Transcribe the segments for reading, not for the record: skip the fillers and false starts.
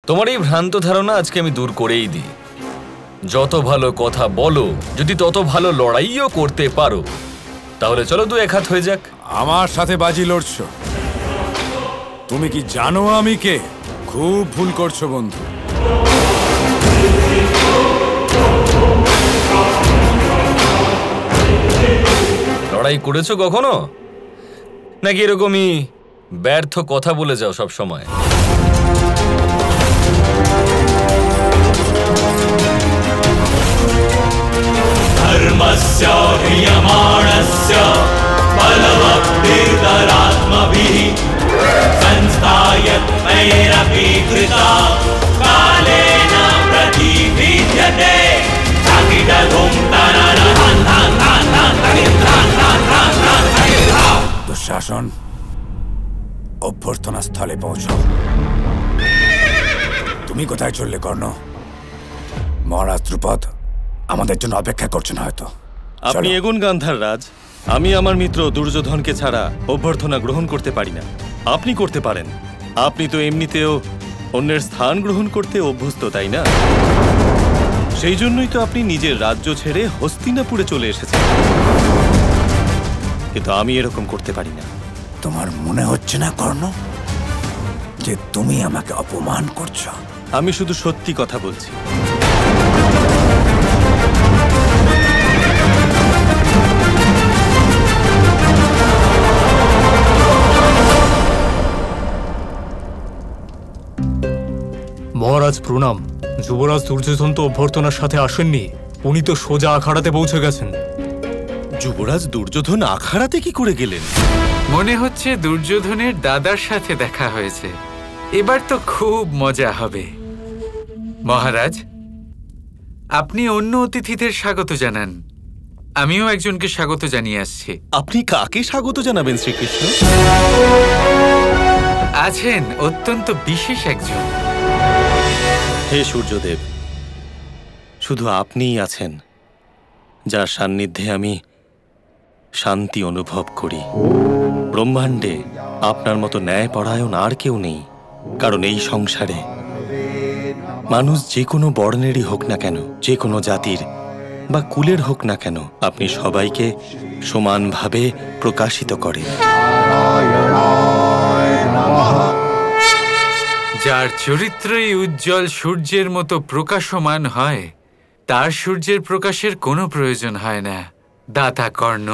তোমার এই ভ্রান্ত ধারণা আজকে আমি দূর করেই দিই। যত ভালো কথা বলো, যদি তত ভালো লড়াইও করতে পারো, তাহলে চলো দু এক হাত হয়ে যাক। আমার সাথে বাজি লড়ছো? তুমি কি জানো আমি কে? খুব ভুল করছো বন্ধু। লড়াই করেছো কখনো, নাকি এরকমই ব্যর্থ কথা বলে যাও সব সময়? धर्मस्य ह्रियमाणस्य बलवद्भिर्दरात्मभिः संस्थायत्मैरपि कृता कालेन प्रतिविद्यते দুঃশাসন, অভ্যর্থনা স্থলে পৌঁছো। তুমি কোথায় চললে কর্ণ? মহারাজ ধ্রুপদ আমাদের জন্য অপেক্ষা করছেন হয়তো। আপনি এগুন গান্ধার রাজ। আমি আমার মিত্র দুর্যোধনকে ছাড়া অভ্যর্থনা গ্রহণ করতে পারি না। আপনি করতে পারেন। আপনি তো এমনিতেও অন্যের স্থান গ্রহণ করতে অভ্যস্ত, তাই না? সেই জন্যই তো আপনি নিজের রাজ্য ছেড়ে হস্তিনাপুরে চলে এসেছেন। কিন্তু আমি এরকম করতে পারি না। তোমার মনে হচ্ছে না কর্ণ যে তুমি আমাকে অপমান করছো? আমি শুধু সত্যি কথা বলছি। মহারাজ প্রণাম। যুবরাজ দুর্যোধন তো অভ্যর্থনার সাথে আসেননি, উনি তো সোজা আখাড়াতে পৌঁছে গেছেন। যুবরাজ দুর্যোধন আখাড়াতে কি করে গেলেন? মনে হচ্ছে দুর্যোধনের দাদার সাথে দেখা হয়েছে। এবার তো খুব মজা হবে। মহারাজ, আপনি অন্য অতিথিদের স্বাগত জানান। আমিও একজনকে স্বাগত জানিয়ে আসছি। আপনি কাকে স্বাগত জানাবেন শ্রীকৃষ্ণ? আছেন অত্যন্ত বিশেষ একজন। হে সূর্যদেব, শুধু আপনিই আছেন যার সান্নিধ্যে আমি শান্তি অনুভব করি। ব্রহ্মাণ্ডে আপনার মতো ন্যায়পরায়ণ আর কেউ নেই। কারণ এই সংসারে মানুষ যে কোনো বর্ণেরই হোক না কেন, যে কোনো জাতির বা কুলের হোক না কেন, আপনি সবাইকে সমানভাবে প্রকাশিত করেন। যার চরিত্রই উজ্জ্বল সূর্যের মতো প্রকাশমান হয়, তার সূর্যের প্রকাশের কোনো প্রয়োজন হয় না। দাতা কর্ণ,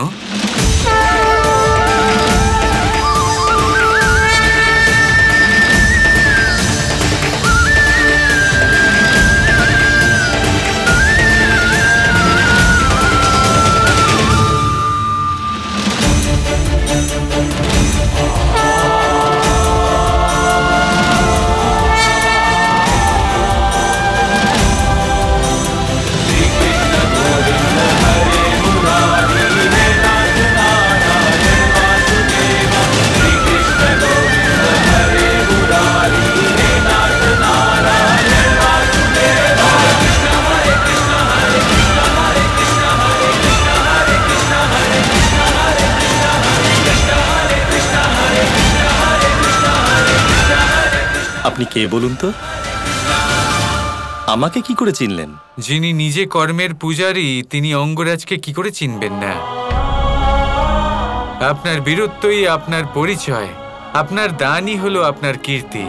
আপনি কে বলুন তো? আমাকে কি করে চিনলেন? যিনি নিজে কর্মের পূজারী, তিনি অঙ্গরাজকে কি করে চিনবেন না? আপনার বীরত্বই আপনার পরিচয়, আপনার দানই হলো আপনার কীর্তি।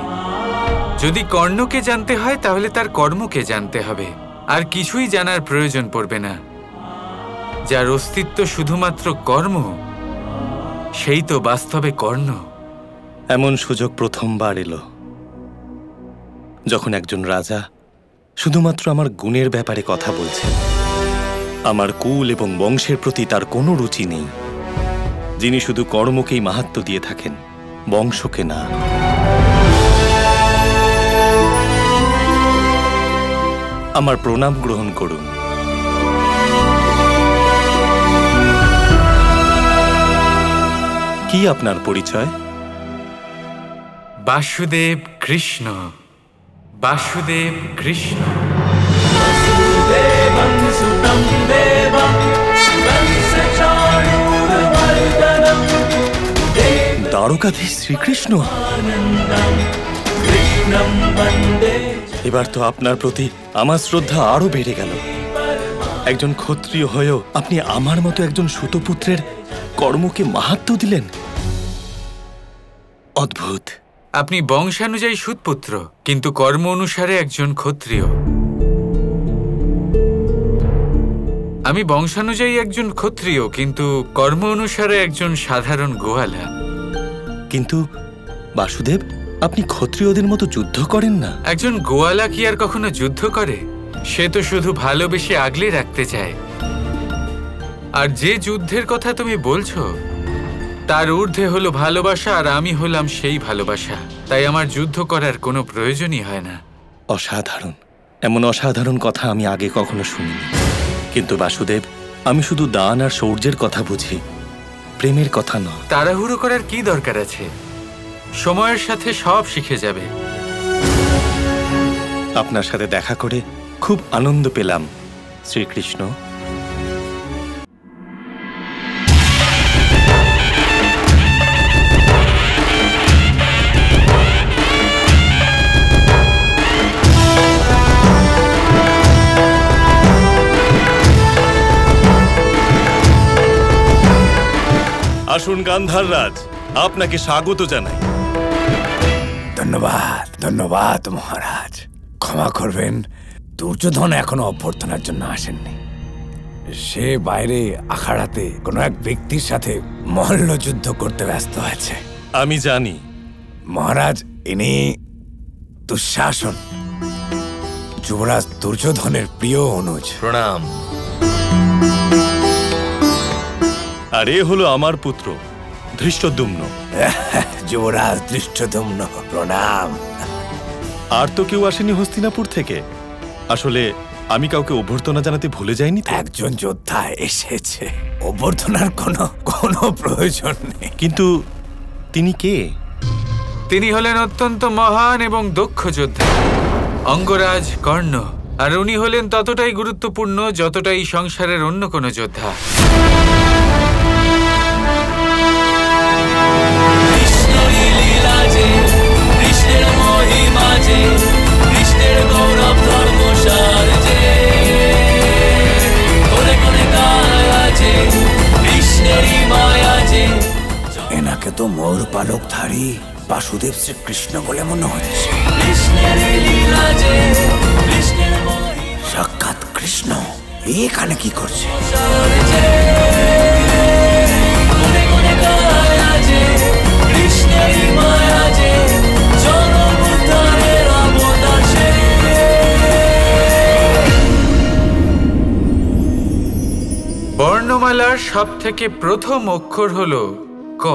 যদি কর্ণকে জানতে হয় তাহলে তার কর্মকে জানতে হবে, আর কিছুই জানার প্রয়োজন পড়বে না। যার অস্তিত্ব শুধুমাত্র কর্ম, সেই তো বাস্তবে কর্ণ। এমন সুযোগ প্রথমবার এলো যখন একজন রাজা শুধুমাত্র আমার গুণের ব্যাপারে কথা বলছেন। আমার কুল এবং বংশের প্রতি তার কোনো রুচি নেই। যিনি শুধু কর্মকেই মাহাত্ম্য দিয়ে থাকেন, বংশকে না। আমার প্রণাম গ্রহণ করুন। কি আপনার পরিচয়? বাসুদেব কৃষ্ণ। বাসুদেব কৃষ্ণ। দ্বারকাধীশ শ্রীকৃষ্ণ। কৃষ্ণম বন্দে এবার তো আপনার প্রতি আমার শ্রদ্ধা আরো বেড়ে গেল। একজন ক্ষত্রিয় হয়েও আপনি আমার মতো একজন সুতপুত্রের কর্মকে মাহাত্ম্য দিলেন। অদ্ভুত। আপনি বংশানুযায়ী সুতপুত্র, কিন্তু কর্ম অনুসারে একজন ক্ষত্রিয়। আমি বংশানুযায়ী একজন ক্ষত্রিয়, কিন্তু কর্ম অনুসারে একজন সাধারণ গোয়ালা। কিন্তু বাসুদেব, আপনি ক্ষত্রিয়দের মতো যুদ্ধ করেন না। একজন গোয়ালা কি আর কখনো যুদ্ধ করে? সে তো শুধু ভালোবেসে আগলে রাখতে চায়। আর যে যুদ্ধের কথা তুমি বলছো তার ঊর্ধ্বে হলো ভালোবাসা, আর আমি হলাম সেই ভালোবাসা। তাই আমার যুদ্ধ করার কোনো প্রয়োজনই হয় না। অসাধারণ। এমন অসাধারণ কথা আমি আগে কখনো শুনিনি। কিন্তু বাসুদেব, আমি শুধু দান আর শৌর্যের কথা বুঝি, প্রেমের কথা নয়। তাড়াহুড়ো করার কি দরকার আছে? সময়ের সাথে সব শিখে যাবে। আপনার সাথে দেখা করে খুব আনন্দ পেলাম, শ্রীকৃষ্ণ। আসুন গান্ধার রাজ, আপনাকে স্বাগত জানাই। ধন্যবাদ, ধন্যবাদ মহারাজ। ক্ষমা করবেন, দুর্যোধন এখনো অভ্যর্থনার জন্য আসেননি। সে বাইরে আখাড়াতে কোনো এক ব্যক্তির সাথে মল্লযুদ্ধ করতে ব্যস্ত আছে। আমি জানি মহারাজ, ইনি দুঃশাসন, যুবরাজ দুর্যোধনের প্রিয় অনুজ। প্রণাম। আর এ হলো আমার পুত্র ধৃষ্টদ্যুম্ন। যুবরাজ ধৃষ্টদ্যুম্ন, প্রণাম। আর তো কেউ আসেনি হস্তিনাপুর থেকে। আসলে আমি কাউকে অভ্যর্থনা জানাতে ভুলে যাইনি তো। একজন যোদ্ধা এসেছে, অভ্যর্থনার কোনো প্রয়োজন নেই। কিন্তু তিনি কে? তিনি হলেন অত্যন্ত মহান এবং দক্ষ যোদ্ধা, অঙ্গরাজ কর্ণ। আর উনি হলেন ততটাই গুরুত্বপূর্ণ যতটাই সংসারের অন্য কোনো যোদ্ধা। এনাকে তো ময়ূর পালকধারী বাসুদেব শ্রীকৃষ্ণ বলে মনে হচ্ছে। সাক্ষাৎ কৃষ্ণ এখানে কি করছে? বর্ণমালার সব থেকে প্রথম অক্ষর হলো ক।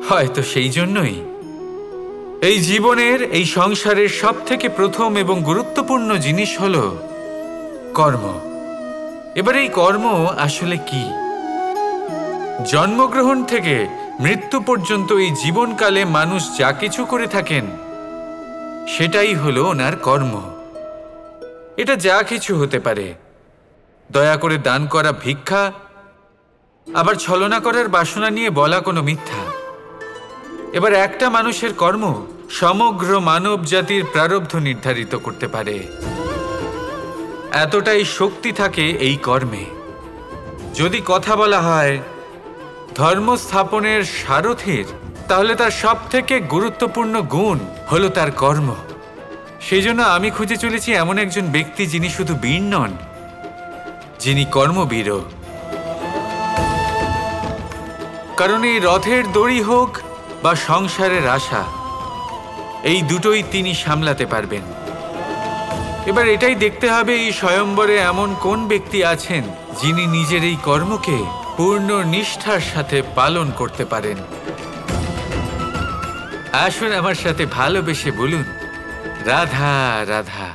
হয়তো সেই জন্যই এই জীবনের, এই সংসারের সব থেকে প্রথম এবং গুরুত্বপূর্ণ জিনিস হলো কর্ম। এবার এই কর্ম আসলে কি? জন্মগ্রহণ থেকে মৃত্যু পর্যন্ত এই জীবনকালে মানুষ যা কিছু করে থাকেন সেটাই হলো ওনার কর্ম। এটা যা কিছু হতে পারে, দয়া করে দান করা ভিক্ষা, আবার ছলনা করার বাসনা নিয়ে বলা কোনো মিথ্যা। এবার একটা মানুষের কর্ম সমগ্র মানব জাতির প্রারব্ধ নির্ধারিত করতে পারে। এতটাই শক্তি থাকে এই কর্মে। যদি কথা বলা হয় ধর্ম স্থাপনের সারথীর, তাহলে তার সব থেকে গুরুত্বপূর্ণ গুণ হলো তার কর্ম। সেই জন্য আমি খুঁজে চলেছি এমন একজন ব্যক্তি যিনি শুধু বীর নন, যিনি কর্মবীরও। কারণ এই রথের দড়ি হোক বা সংসারের আশা, এই দুটোই তিনি সামলাতে পারবেন। এবার এটাই দেখতে হবে এই স্বয়ম্বরে এমন কোন ব্যক্তি আছেন যিনি নিজের এই কর্মকে পূর্ণ নিষ্ঠার সাথে পালন করতে পারেন। আসুন আমার সাথে ভালোবেসে বলুন, রাধা রাধা।